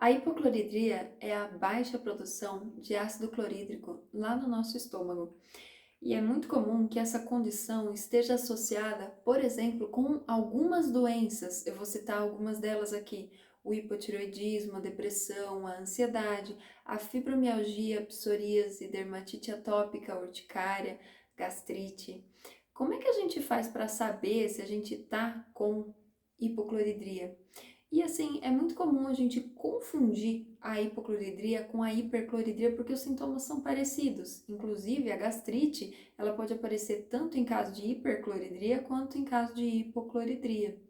A hipocloridria é a baixa produção de ácido clorídrico lá no nosso estômago. E é muito comum que essa condição esteja associada, por exemplo, com algumas doenças. Eu vou citar algumas delas aqui: o hipotireoidismo, a depressão, a ansiedade, a fibromialgia, psoríase, dermatite atópica, urticária, gastrite. Como é que a gente faz para saber se a gente está com hipocloridria? E assim, é muito comum a gente confundir a hipocloridria com a hipercloridria porque os sintomas são parecidos. Inclusive, a gastrite, ela pode aparecer tanto em caso de hipercloridria quanto em caso de hipocloridria.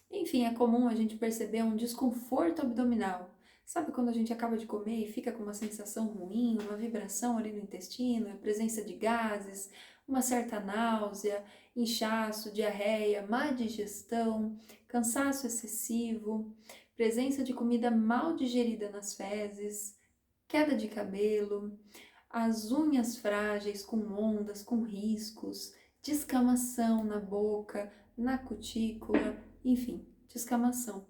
Enfim, é comum a gente perceber um desconforto abdominal. Sabe quando a gente acaba de comer e fica com uma sensação ruim, uma vibração ali no intestino, a presença de gases, uma certa náusea, inchaço, diarreia, má digestão, cansaço excessivo, presença de comida mal digerida nas fezes, queda de cabelo, as unhas frágeis com ondas, com riscos, descamação na boca, na cutícula, enfim, descamação.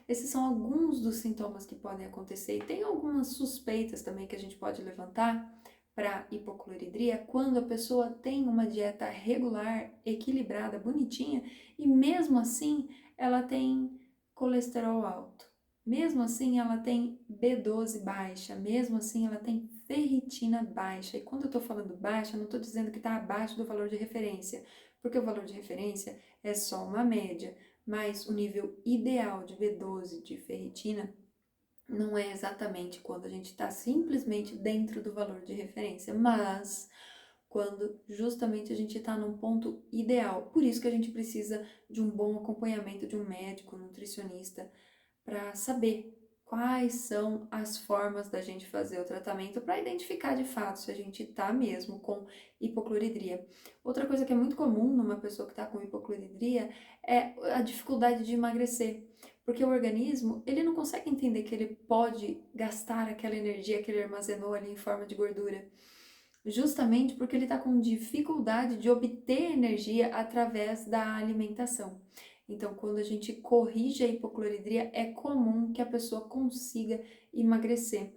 Esses são alguns dos sintomas que podem acontecer e tem algumas suspeitas também que a gente pode levantar para hipocloridria quando a pessoa tem uma dieta regular, equilibrada, bonitinha e mesmo assim ela tem colesterol alto. Mesmo assim, ela tem B12 baixa, mesmo assim, ela tem ferritina baixa. E quando eu estou falando baixa, eu não estou dizendo que está abaixo do valor de referência, porque o valor de referência é só uma média, mas o nível ideal de B12 de ferritina não é exatamente quando a gente está simplesmente dentro do valor de referência, mas quando justamente a gente está num ponto ideal. Por isso que a gente precisa de um bom acompanhamento de um médico, nutricionista, para saber quais são as formas da gente fazer o tratamento para identificar de fato se a gente está mesmo com hipocloridria. Outra coisa que é muito comum numa pessoa que está com hipocloridria é a dificuldade de emagrecer, porque o organismo ele não consegue entender que ele pode gastar aquela energia que ele armazenou ali em forma de gordura, justamente porque ele está com dificuldade de obter energia através da alimentação. Então, quando a gente corrige a hipocloridria, é comum que a pessoa consiga emagrecer.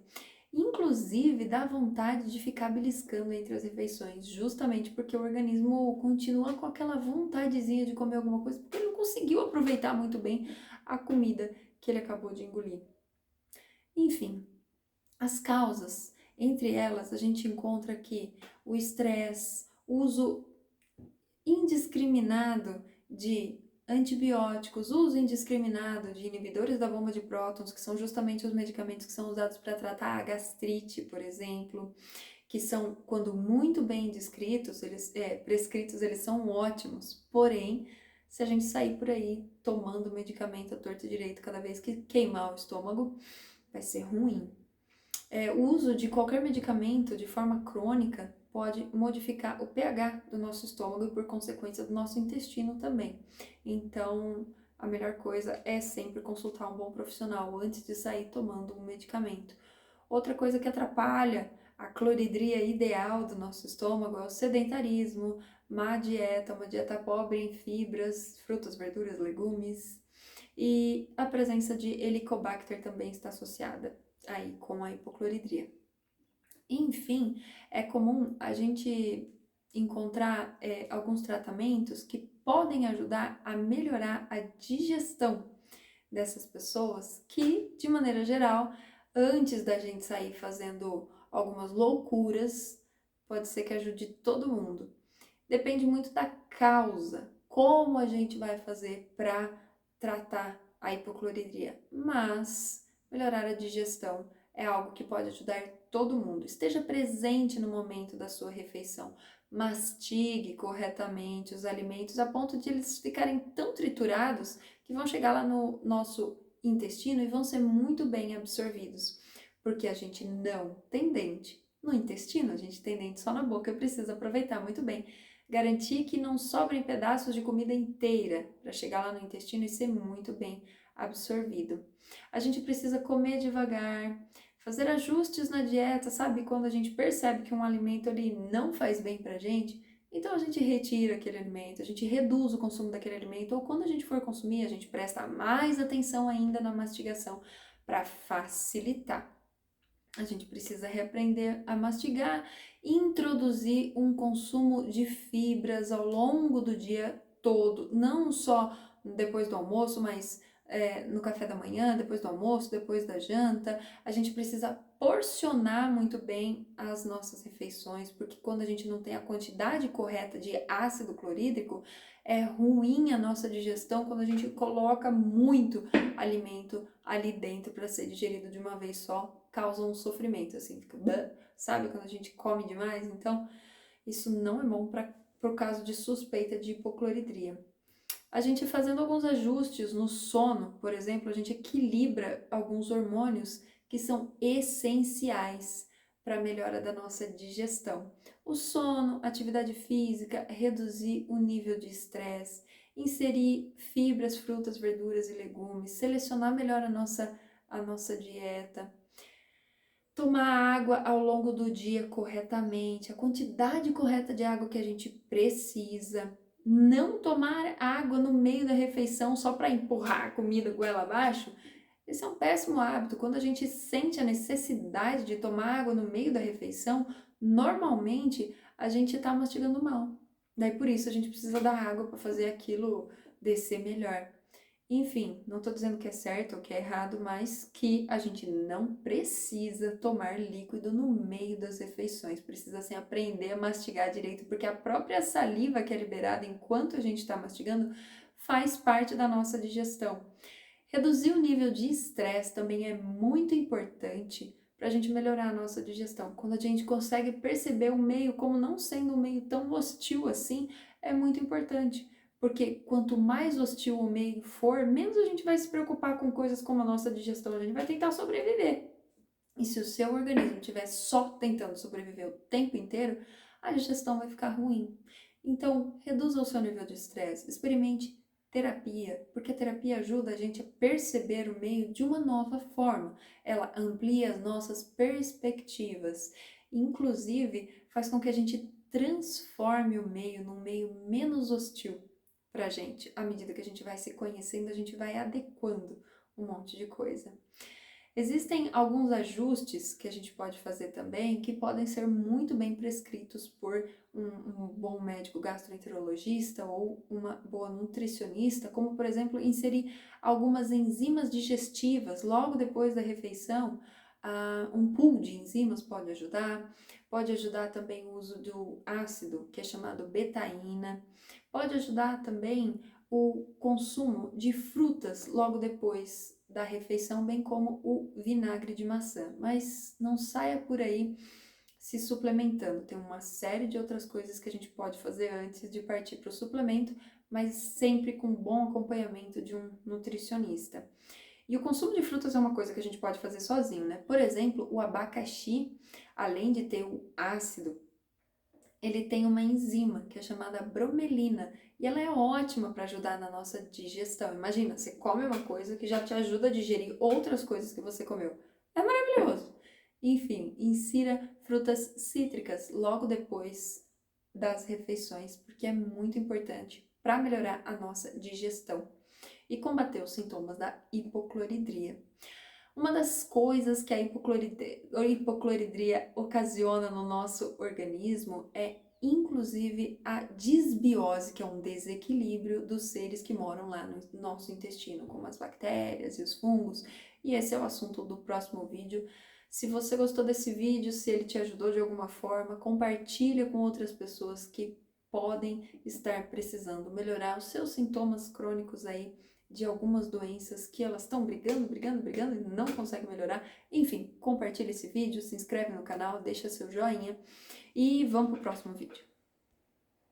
Inclusive, dá vontade de ficar beliscando entre as refeições, justamente porque o organismo continua com aquela vontadezinha de comer alguma coisa, porque ele não conseguiu aproveitar muito bem a comida que ele acabou de engolir. Enfim, as causas, entre elas, a gente encontra aqui o estresse, o uso indiscriminado de antibióticos, uso indiscriminado de inibidores da bomba de prótons, que são justamente os medicamentos que são usados para tratar a gastrite, por exemplo, que são, quando muito bem descritos, prescritos, eles são ótimos. Porém, se a gente sair por aí tomando medicamento à torta e direito cada vez que queimar o estômago, vai ser ruim. O uso de qualquer medicamento de forma crônica pode modificar o pH do nosso estômago e, por consequência, do nosso intestino também. Então, a melhor coisa é sempre consultar um bom profissional antes de sair tomando um medicamento. Outra coisa que atrapalha a cloridria ideal do nosso estômago é o sedentarismo, má dieta, uma dieta pobre em fibras, frutas, verduras, legumes, e a presença de Helicobacter também está associada aí com a hipocloridria. Enfim, é comum a gente encontrar alguns tratamentos que podem ajudar a melhorar a digestão dessas pessoas que, de maneira geral, antes da gente sair fazendo algumas loucuras, pode ser que ajude todo mundo. Depende muito da causa, como a gente vai fazer para tratar a hipocloridria, mas melhorar a digestão é algo que pode ajudar todo mundo. Esteja presente no momento da sua refeição, mastigue corretamente os alimentos a ponto de eles ficarem tão triturados que vão chegar lá no nosso intestino e vão ser muito bem absorvidos, porque a gente não tem dente no intestino, a gente tem dente só na boca e precisa aproveitar muito bem. Garantir que não sobrem pedaços de comida inteira para chegar lá no intestino e ser muito bem absorvido. A gente precisa comer devagar, fazer ajustes na dieta, sabe? Quando a gente percebe que um alimento ali não faz bem pra gente, então a gente retira aquele alimento, a gente reduz o consumo daquele alimento, ou quando a gente for consumir, a gente presta mais atenção ainda na mastigação, para facilitar. A gente precisa reaprender a mastigar, introduzir um consumo de fibras ao longo do dia todo, não só depois do almoço, mas no café da manhã, depois do almoço, depois da janta. A gente precisa porcionar muito bem as nossas refeições, porque quando a gente não tem a quantidade correta de ácido clorídrico, é ruim a nossa digestão quando a gente coloca muito alimento ali dentro para ser digerido de uma vez só, causa um sofrimento, assim, fica, sabe, quando a gente come demais. Então, isso não é bom para o caso de suspeita de hipocloridria. A gente fazendo alguns ajustes no sono, por exemplo, a gente equilibra alguns hormônios que são essenciais para a melhora da nossa digestão. O sono, atividade física, reduzir o nível de estresse, inserir fibras, frutas, verduras e legumes, selecionar melhor a nossa dieta, tomar água ao longo do dia corretamente, a quantidade correta de água que a gente precisa, não tomar água no meio da refeição só para empurrar a comida goela abaixo. Esse é um péssimo hábito. Quando a gente sente a necessidade de tomar água no meio da refeição, normalmente a gente está mastigando mal. Daí por isso a gente precisa da água para fazer aquilo descer melhor. Enfim, não estou dizendo que é certo ou que é errado, mas que a gente não precisa tomar líquido no meio das refeições. Precisa, assim, aprender a mastigar direito, porque a própria saliva que é liberada enquanto a gente está mastigando faz parte da nossa digestão. Reduzir o nível de estresse também é muito importante para a gente melhorar a nossa digestão. Quando a gente consegue perceber o meio como não sendo um meio tão hostil assim, é muito importante. Porque quanto mais hostil o meio for, menos a gente vai se preocupar com coisas como a nossa digestão, a gente vai tentar sobreviver. E se o seu organismo estiver só tentando sobreviver o tempo inteiro, a digestão vai ficar ruim. Então, reduza o seu nível de estresse, experimente terapia, porque a terapia ajuda a gente a perceber o meio de uma nova forma. Ela amplia as nossas perspectivas, inclusive faz com que a gente transforme o meio num meio menos hostil pra gente. À medida que a gente vai se conhecendo, a gente vai adequando um monte de coisa. Existem alguns ajustes que a gente pode fazer também que podem ser muito bem prescritos por um bom médico gastroenterologista ou uma boa nutricionista, como por exemplo inserir algumas enzimas digestivas logo depois da refeição. Um pool de enzimas pode ajudar também o uso do ácido, que é chamado betaína, pode ajudar também o consumo de frutas logo depois da refeição, bem como o vinagre de maçã. Mas não saia por aí se suplementando. Tem uma série de outras coisas que a gente pode fazer antes de partir para o suplemento, mas sempre com bom acompanhamento de um nutricionista. E o consumo de frutas é uma coisa que a gente pode fazer sozinho, né? Por exemplo, o abacaxi, além de ter o ácido, ele tem uma enzima que é chamada bromelina e ela é ótima para ajudar na nossa digestão. Imagina, você come uma coisa que já te ajuda a digerir outras coisas que você comeu. É maravilhoso! Enfim, insira frutas cítricas logo depois das refeições, porque é muito importante para melhorar a nossa digestão e combater os sintomas da hipocloridria. Uma das coisas que a hipocloridria ocasiona no nosso organismo é, inclusive, a disbiose, que é um desequilíbrio dos seres que moram lá no nosso intestino, como as bactérias e os fungos. E esse é o assunto do próximo vídeo. Se você gostou desse vídeo, se ele te ajudou de alguma forma, compartilha com outras pessoas que podem estar precisando melhorar os seus sintomas crônicos aí de algumas doenças que elas estão brigando e não conseguem melhorar. Enfim, compartilha esse vídeo, se inscreve no canal, deixa seu joinha e vamos pro próximo vídeo.